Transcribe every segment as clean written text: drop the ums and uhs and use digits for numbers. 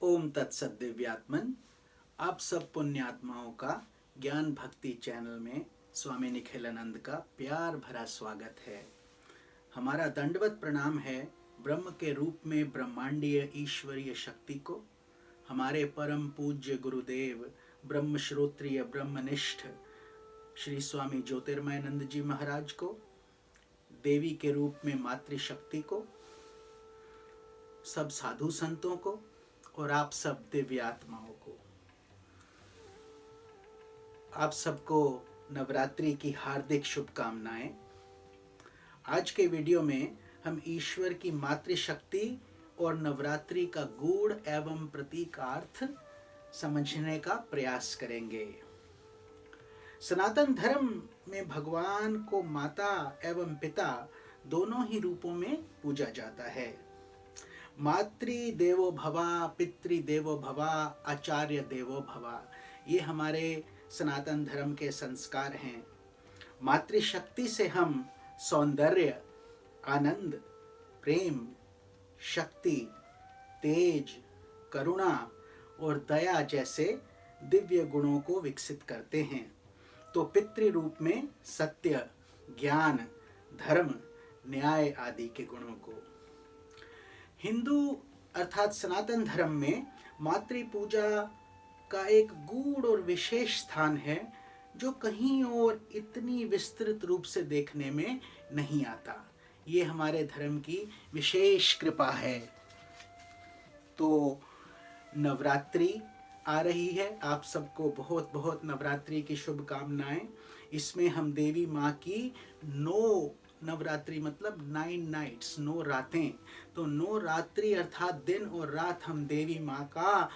ओम तत्सत दिव्यात्मन। आप सब पुण्यात्माओं का ज्ञान भक्ति चैनल में स्वामी निखिलानंद का प्यार भरा स्वागत है। हमारा दंडवत प्रणाम है ब्रह्म के रूप में ब्रह्मांडीय ईश्वरीय शक्ति को, हमारे परम पूज्य गुरुदेव ब्रह्म श्रोत्रिय ब्रह्मनिष्ठ श्री स्वामी ज्योतिर्मयानंद जी महाराज को, देवी के रूप में मातृशक्ति को, सब साधु संतों को और आप सब दिव्य आत्माओं को। आप सबको नवरात्रि की हार्दिक शुभकामनाएं। आज के वीडियो में हम ईश्वर की मातृशक्ति और नवरात्रि का गूढ़ एवं प्रतीकार्थ समझने का प्रयास करेंगे। सनातन धर्म में भगवान को माता एवं पिता दोनों ही रूपों में पूजा जाता है। मातृ देवो भवा, पितृ देवो भवा, आचार्य देवो भवा, ये हमारे सनातन धर्म के संस्कार हैं। मातृशक्ति से हम सौंदर्य, आनंद, प्रेम, शक्ति, तेज, करुणा और दया जैसे दिव्य गुणों को विकसित करते हैं। तो पितृ रूप में सत्य, ज्ञान, धर्म, न्याय आदि के गुणों को। हिंदू अर्थात सनातन धर्म में मातृ पूजा का एक गूढ़ और विशेष स्थान है जो कहीं और इतनी विस्तृत रूप से देखने में नहीं आता। ये हमारे धर्म की विशेष कृपा है। तो नवरात्रि आ रही है, आप सबको बहुत बहुत नवरात्रि की शुभकामनाएं। इसमें हम देवी माँ की 9 नवरात्रि मतलब 9 नाइट्स, 9 रातें, तो 9 रात्रि अर्थात दिन और रात हम देवी माँ का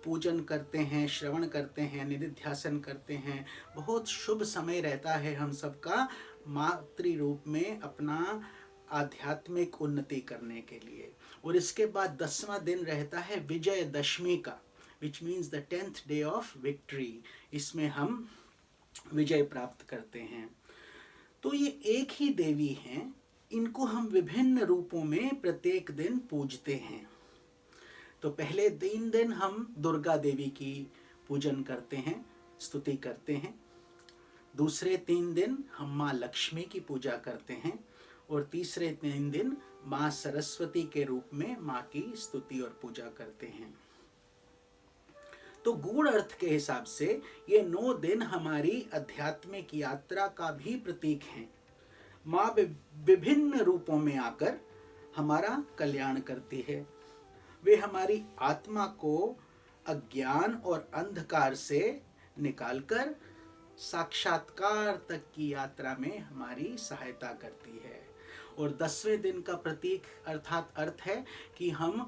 पूजन करते हैं, श्रवण करते हैं, निधिध्यासन करते हैं। बहुत शुभ समय रहता है हम सबका मातृ रूप में अपना आध्यात्मिक उन्नति करने के लिए। और इसके बाद 10वां दिन रहता है विजयदशमी का, which means the 10th day of victory. इसमें हम विजय प्राप्त करते हैं। तो ये एक ही देवी हैं, इनको हम विभिन्न रूपों में प्रत्येक दिन पूजते हैं। तो पहले 3 दिन हम दुर्गा देवी की पूजन करते हैं, स्तुति करते हैं। दूसरे 3 दिन हम माँ लक्ष्मी की पूजा करते हैं और तीसरे 3 दिन माँ सरस्वती के रूप में माँ की स्तुति और पूजा करते हैं। तो गूढ़ अर्थ के हिसाब से ये 9 दिन हमारी आध्यात्मिक यात्रा का भी प्रतीक हैं। माँ विभिन्न रूपों में आकर हमारा कल्याण करती है। वे हमारी आत्मा को अज्ञान और अंधकार से निकालकर साक्षात्कार तक की यात्रा में हमारी सहायता करती है। और 10वें दिन का प्रतीक अर्थात अर्थ है कि हम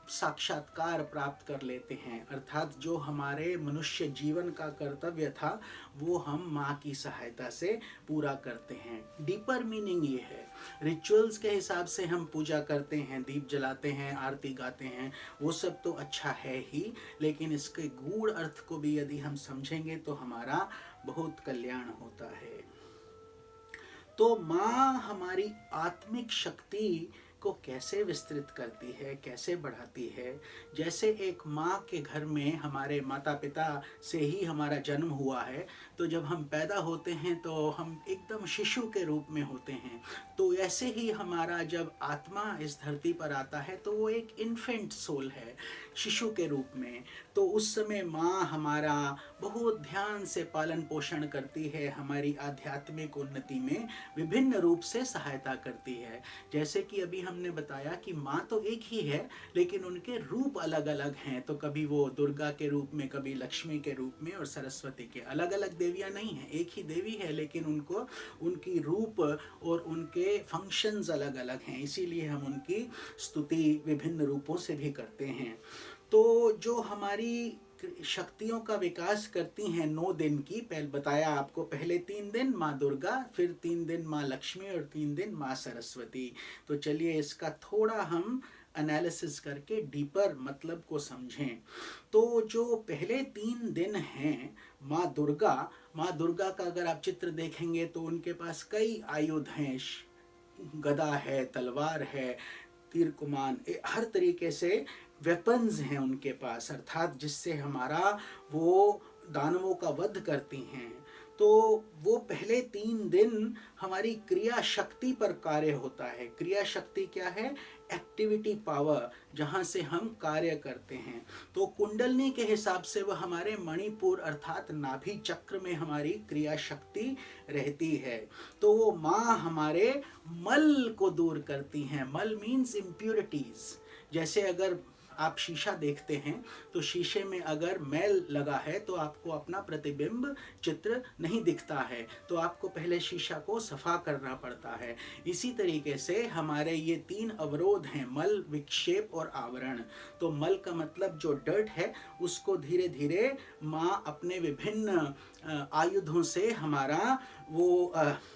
साक्षात्कार प्राप्त कर लेते हैं, अर्थात जो हमारे मनुष्य जीवन का कर्तव्य था वो हम माँ की सहायता से पूरा करते हैं। डीपर मीनिंग ये है। रिचुअल्स के हिसाब से हम पूजा करते हैं, दीप जलाते हैं, आरती गाते हैं, वो सब तो अच्छा है ही, लेकिन इसके गूढ़ अर्थ को भी यदि हम समझेंगे तो हमारा बहुत कल्याण होता है। तो माँ हमारी आत्मिक शक्ति को कैसे विस्तृत करती है, कैसे बढ़ाती है। जैसे एक माँ के घर में हमारे माता पिता से ही हमारा जन्म हुआ है, तो जब हम पैदा होते हैं तो हम एकदम शिशु के रूप में होते हैं। तो ऐसे ही हमारा जब आत्मा इस धरती पर आता है तो वो एक इन्फेंट सोल है, शिशु के रूप में। तो उस समय माँ हमारा बहुत ध्यान से पालन पोषण करती है, हमारी आध्यात्मिक उन्नति में विभिन्न रूप से सहायता करती है। जैसे कि अभी हमने बताया कि माँ तो एक ही है लेकिन उनके रूप अलग अलग हैं। तो कभी वो दुर्गा के रूप में, कभी लक्ष्मी के रूप में और सरस्वती के। अलग अलग देवियाँ नहीं हैं, एक ही देवी है, लेकिन उनको उनकी रूप और उनके फंक्शंस अलग अलग हैं। इसीलिए हम उनकी स्तुति विभिन्न रूपों से भी करते हैं। तो जो हमारी शक्तियों का विकास करती हैं 9 दिन की, पहले बताया आपको, पहले 3 दिन माँ दुर्गा, फिर 3 दिन माँ लक्ष्मी और 3 दिन माँ सरस्वती। तो चलिए इसका थोड़ा हम एनालिसिस करके डीपर मतलब को समझें। तो जो पहले 3 दिन हैं माँ दुर्गा का अगर आप चित्र देखेंगे तो उनके पास कई आयुध हैं, गदा है, तलवार है, तीर कुमान, हर तरीके से वेपन्स हैं उनके पास, अर्थात जिससे हमारा वो दानवों का वध करती हैं। तो वो पहले 3 दिन हमारी क्रिया शक्ति पर कार्य होता है। क्रिया शक्ति क्या है? एक्टिविटी पावर, जहाँ से हम कार्य करते हैं। तो कुंडलनी के हिसाब से वह हमारे मणिपुर अर्थात नाभि चक्र में हमारी क्रिया शक्ति रहती है। तो वो माँ हमारे मल को दूर करती हैं। मल मीन्स इम्प्योरिटीज। जैसे अगर आप शीशा देखते हैं तो शीशे में अगर मैल लगा है तो आपको अपना प्रतिबिंब चित्र नहीं दिखता है, तो आपको पहले शीशा को सफा करना पड़ता है। इसी तरीके से हमारे ये 3 अवरोध हैं, मल, विक्षेप और आवरण। तो मल का मतलब जो डर्ट है उसको धीरे धीरे माँ अपने विभिन्न आयुधों से हमारा वो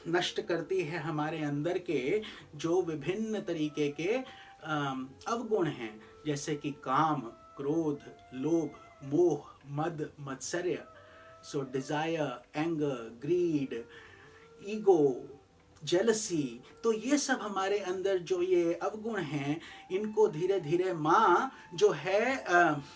नष्ट करती है। हमारे अंदर के जो विभिन्न तरीके के अवगुण हैं, जैसे कि काम, क्रोध, लोभ, मोह, मद, मत्सर्य, so desire, anger, greed, ego, jealousy, तो ये सब हमारे अंदर जो ये अवगुण हैं, इनको धीरे धीरे माँ जो है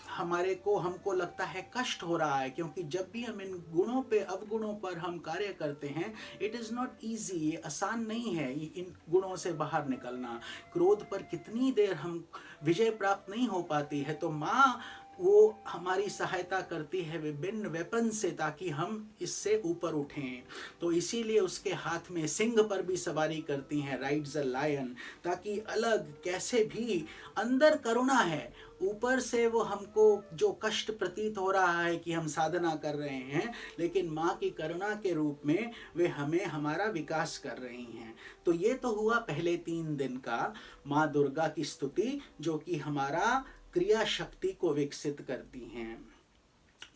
हमको लगता है कष्ट हो रहा है, क्योंकि जब भी हम इन गुणों पे, अवगुणों पर हम कार्य करते हैं, इट इज़ नॉट ईजी, ये आसान नहीं है इन गुणों से बाहर निकलना। क्रोध पर कितनी देर हम विजय प्राप्त नहीं हो पाती है, तो माँ वो हमारी सहायता करती है विभिन्न वेपन से, ताकि हम इससे ऊपर उठें। तो इसीलिए उसके हाथ में सिंह पर भी सवारी करती हैं, राइड्स अ लायन, ताकि अलग कैसे भी अंदर करुणा है, ऊपर से वो हमको जो कष्ट प्रतीत हो रहा है कि हम साधना कर रहे हैं, लेकिन माँ की करुणा के रूप में वे हमें हमारा विकास कर रही हैं। तो ये तो हुआ पहले 3 दिन का माँ दुर्गा की स्तुति, जो कि हमारा क्रिया शक्ति को विकसित करती हैं।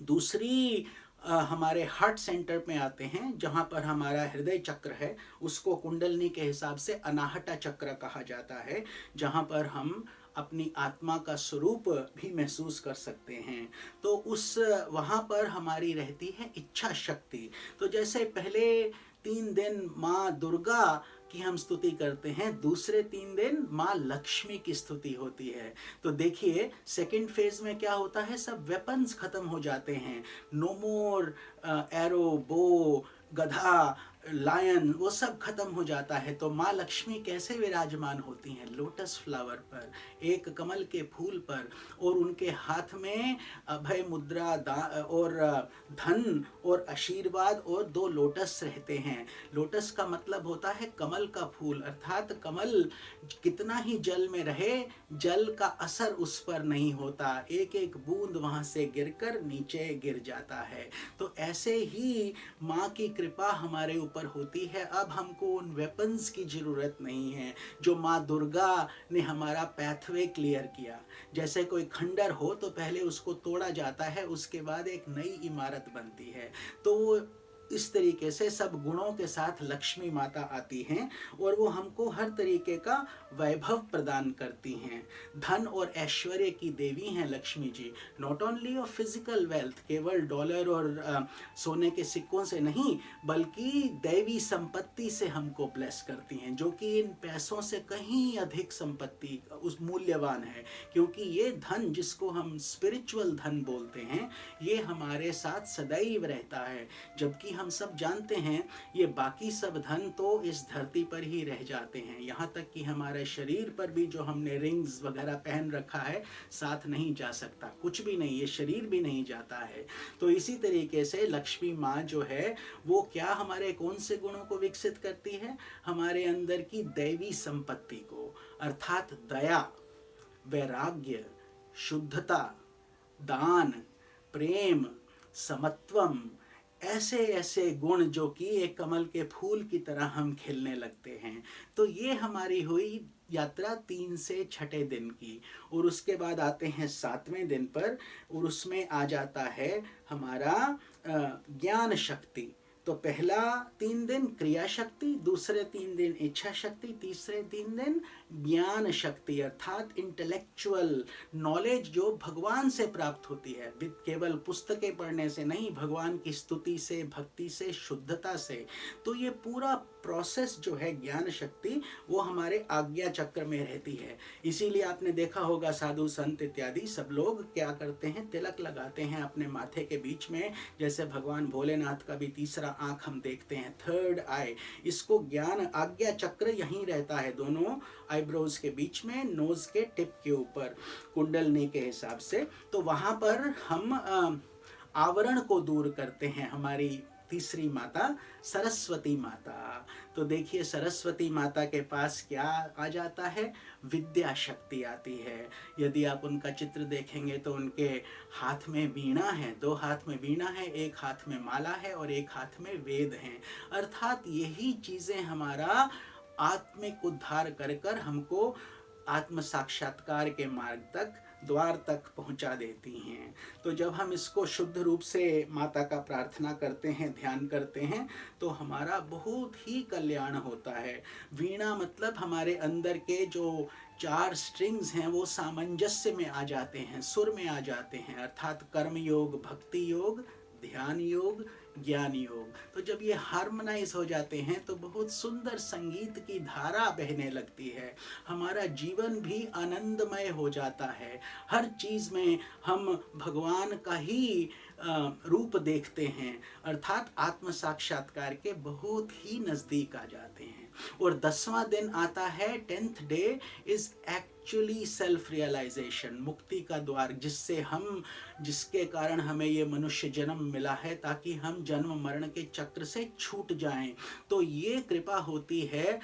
दूसरी हमारे हार्ट सेंटर में आते हैं, जहाँ पर हमारा हृदय चक्र है, उसको कुंडलनी के हिसाब से अनाहटा चक्र कहा जाता है, जहाँ पर हम अपनी आत्मा का स्वरूप भी महसूस कर सकते हैं। तो उस वहाँ पर हमारी रहती है इच्छा शक्ति। तो जैसे पहले 3 दिन माँ दुर्गा की हम स्तुति करते हैं, दूसरे 3 दिन माँ लक्ष्मी की स्तुति होती है। तो देखिए सेकंड फेज में क्या होता है, सब वेपन्स खत्म हो जाते हैं, नो मोर एरो, बो, गधा, लायन, वो सब खत्म हो जाता है। तो माँ लक्ष्मी कैसे विराजमान होती हैं? लोटस फ्लावर पर, एक कमल के फूल पर, और उनके हाथ में अभय मुद्रा और धन और आशीर्वाद और 2 लोटस रहते हैं। लोटस का मतलब होता है कमल का फूल, अर्थात कमल कितना ही जल में रहे, जल का असर उस पर नहीं होता, एक एक बूंद वहाँ से गिरकर नीचे गिर जाता है। तो ऐसे ही माँ की कृपा हमारे ऊपर होती है। अब हमको उन वेपन्स की जरूरत नहीं है जो माँ दुर्गा ने हमारा पैथवे क्लियर किया। जैसे कोई खंडर हो तो पहले उसको तोड़ा जाता है, उसके बाद एक नई इमारत बनती है। तो इस तरीके से सब गुणों के साथ लक्ष्मी माता आती हैं और वो हमको हर तरीके का वैभव प्रदान करती हैं। धन और ऐश्वर्य की देवी हैं Lakshmi ji, not only of physical wealth, केवल डॉलर और सोने के सिक्कों से नहीं, बल्कि दैवी संपत्ति से हमको ब्लेस करती हैं, जो कि इन पैसों से कहीं अधिक संपत्ति उस मूल्यवान है। क्योंकि ये धन जिसको हम स्पिरिचुअल धन बोलते हैं, ये हमारे साथ सदैव रहता है। जबकि हम सब जानते हैं ये बाकी सब धन तो इस धरती पर ही रह जाते हैं, यहाँ तक कि हमारे शरीर पर भी जो हमने रिंग्स वगैरह पहन रखा है साथ नहीं जा सकता, कुछ भी नहीं, ये शरीर भी नहीं जाता है। तो इसी तरीके से लक्ष्मी माँ जो है वो क्या हमारे कौन से गुणों को विकसित करती है? हमारे अंदर की दैवी संपत्ति को, अर्थात दया, वैराग्य, शुद्धता, दान, प्रेम, समत्वम, ऐसे ऐसे गुण जो कि एक कमल के फूल की तरह हम खिलने लगते हैं। तो ये हमारी हुई यात्रा 3 से 6 दिन की। और उसके बाद आते हैं 7वें दिन पर, और उसमें आ जाता है हमारा ज्ञान शक्ति। तो पहला 3 दिन क्रिया शक्ति, दूसरे 3 दिन इच्छा शक्ति, तीसरे 3 दिन ज्ञान शक्ति, अर्थात इंटेलेक्चुअल नॉलेज जो भगवान से प्राप्त होती है, केवल पुस्तकें पढ़ने से नहीं, भगवान की स्तुति से, भक्ति से, शुद्धता से। तो ये पूरा प्रोसेस जो है ज्ञान शक्ति वो हमारे आज्ञा चक्र में रहती है। इसीलिए आपने देखा होगा साधु संत इत्यादि सब लोग क्या करते हैं, तिलक लगाते हैं अपने माथे के बीच में। जैसे भगवान भोलेनाथ का भी तीसरा आंख हम देखते हैं, थर्ड आई, इसको ज्ञान आज्ञा चक्र यहीं रहता है, दोनों आईब्रोज के बीच में, नोज के टिप के ऊपर, कुंडलनी के हिसाब से। तो वहां पर हम आवरण को दूर करते हैं। हमारी तीसरी माता सरस्वती माता, तो देखिए सरस्वती माता के पास क्या आ जाता है, विद्या शक्ति आती है। यदि आप उनका चित्र देखेंगे तो उनके हाथ में वीणा है, 2 हाथ में वीणा है, 1 हाथ में माला है और 1 हाथ में वेद हैं। अर्थात यही चीज़ें हमारा आत्मिक उद्धार कर कर हमको आत्म साक्षात्कार के मार्ग तक, द्वार तक पहुंचा देती हैं। तो जब हम इसको शुद्ध रूप से माता का प्रार्थना करते हैं, ध्यान करते हैं, तो हमारा बहुत ही कल्याण होता है। वीणा मतलब हमारे अंदर के जो 4 स्ट्रिंग्स हैं वो सामंजस्य में आ जाते हैं, सुर में आ जाते हैं, अर्थात कर्म योग, भक्ति योग, ध्यान योग, ज्ञान योग। तो जब ये हार्मोनाइज हो जाते हैं तो बहुत सुंदर संगीत की धारा बहने लगती है, हमारा जीवन भी आनंदमय हो जाता है। हर चीज़ में हम भगवान का ही रूप देखते हैं, अर्थात आत्म साक्षात्कार के बहुत ही नज़दीक आ जाते हैं। और 10वां दिन आता है, 10th day is actually self realization, मुक्ति का द्वार, जिसके कारण हमें ये मनुष्य जन्म मिला है, ताकि हम जन्म मरण के चक्र से छूट जाएं। तो ये कृपा होती है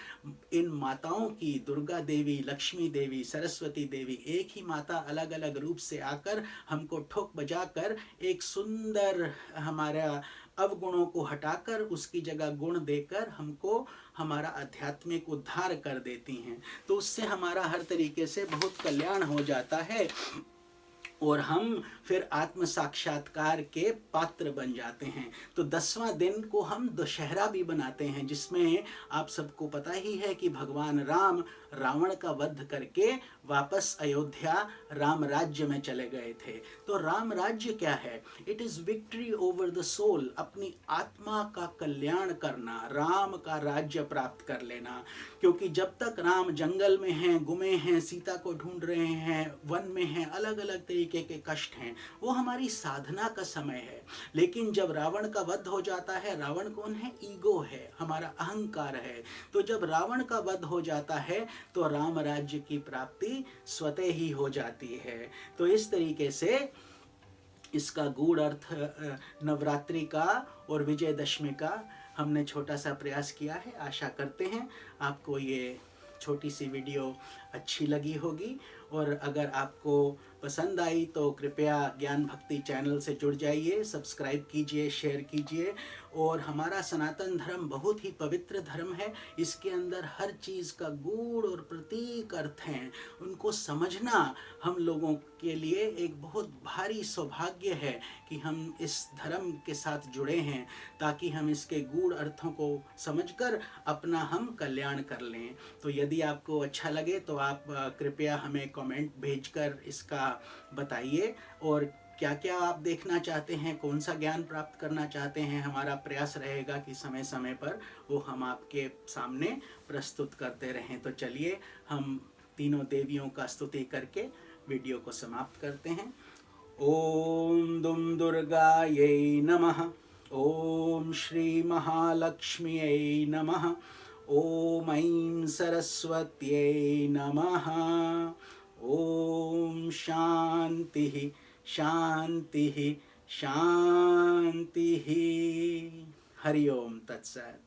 इन माताओं की, दुर्गा देवी, लक्ष्मी देवी, सरस्वती देवी, एक ही माता अलग अलग रूप से आकर हमको ठोक बजाकर एक सुंदर हमारा अवगुणों को हटाकर उसकी जगह गुण देकर हमको हमारा आध्यात्मिक उद्धार कर देती हैं। तो उससे हमारा हर तरीके से बहुत कल्याण हो जाता है और हम फिर आत्म साक्षात्कार के पात्र बन जाते हैं। तो 10वां दिन को हम दशहरा भी बनाते हैं, जिसमें आप सबको पता ही है कि भगवान राम रावण का वध करके वापस अयोध्या राम राज्य में चले गए थे। तो राम राज्य क्या है? It is victory over the soul, अपनी आत्मा का कल्याण करना, राम का राज्य प्राप्त कर लेना। क्योंकि जब तक राम जंगल में हैं, गुमे हैं, सीता को ढूंढ रहे हैं, वन में हैं, अलग अलग तरीके के कष्ट हैं, वो हमारी साधना का समय है। लेकिन जब रावण का वध हो जाता है, रावण कौन है? ईगो है, हमारा अहंकार है। तो जब रावण का वध हो जाता है तो राम राज्य की प्राप्ति स्वतः ही हो जाती है। तो इस तरीके से इसका गूढ़ अर्थ नवरात्रि का और विजयदशमी का हमने छोटा सा प्रयास किया है। आशा करते हैं आपको ये छोटी सी वीडियो अच्छी लगी होगी, और अगर आपको पसंद आई तो कृपया ज्ञान भक्ति चैनल से जुड़ जाइए, सब्सक्राइब कीजिए, शेयर कीजिए। और हमारा सनातन धर्म बहुत ही पवित्र धर्म है, इसके अंदर हर चीज़ का गूढ़ और प्रतीक अर्थ हैं, उनको समझना हम लोगों के लिए एक बहुत भारी सौभाग्य है कि हम इस धर्म के साथ जुड़े हैं, ताकि हम इसके गूढ़ अर्थों को समझकर अपना हम कल्याण कर लें। तो यदि आपको अच्छा लगे तो आप कृपया हमें कमेंट भेजकर इसका बताइए, और क्या क्या आप देखना चाहते हैं, कौन सा ज्ञान प्राप्त करना चाहते हैं। हमारा प्रयास रहेगा कि समय समय पर वो हम आपके सामने प्रस्तुत करते रहें। तो चलिए हम तीनों देवियों का स्तुति करके वीडियो को समाप्त करते हैं। ओम दुम दुर्गायै नमः, ओम श्री महालक्ष्म्यै नमः, ओम ऐं सरस्वत्यै नमः। ओम शांति शांति शांति। हरि ओम तत्सत।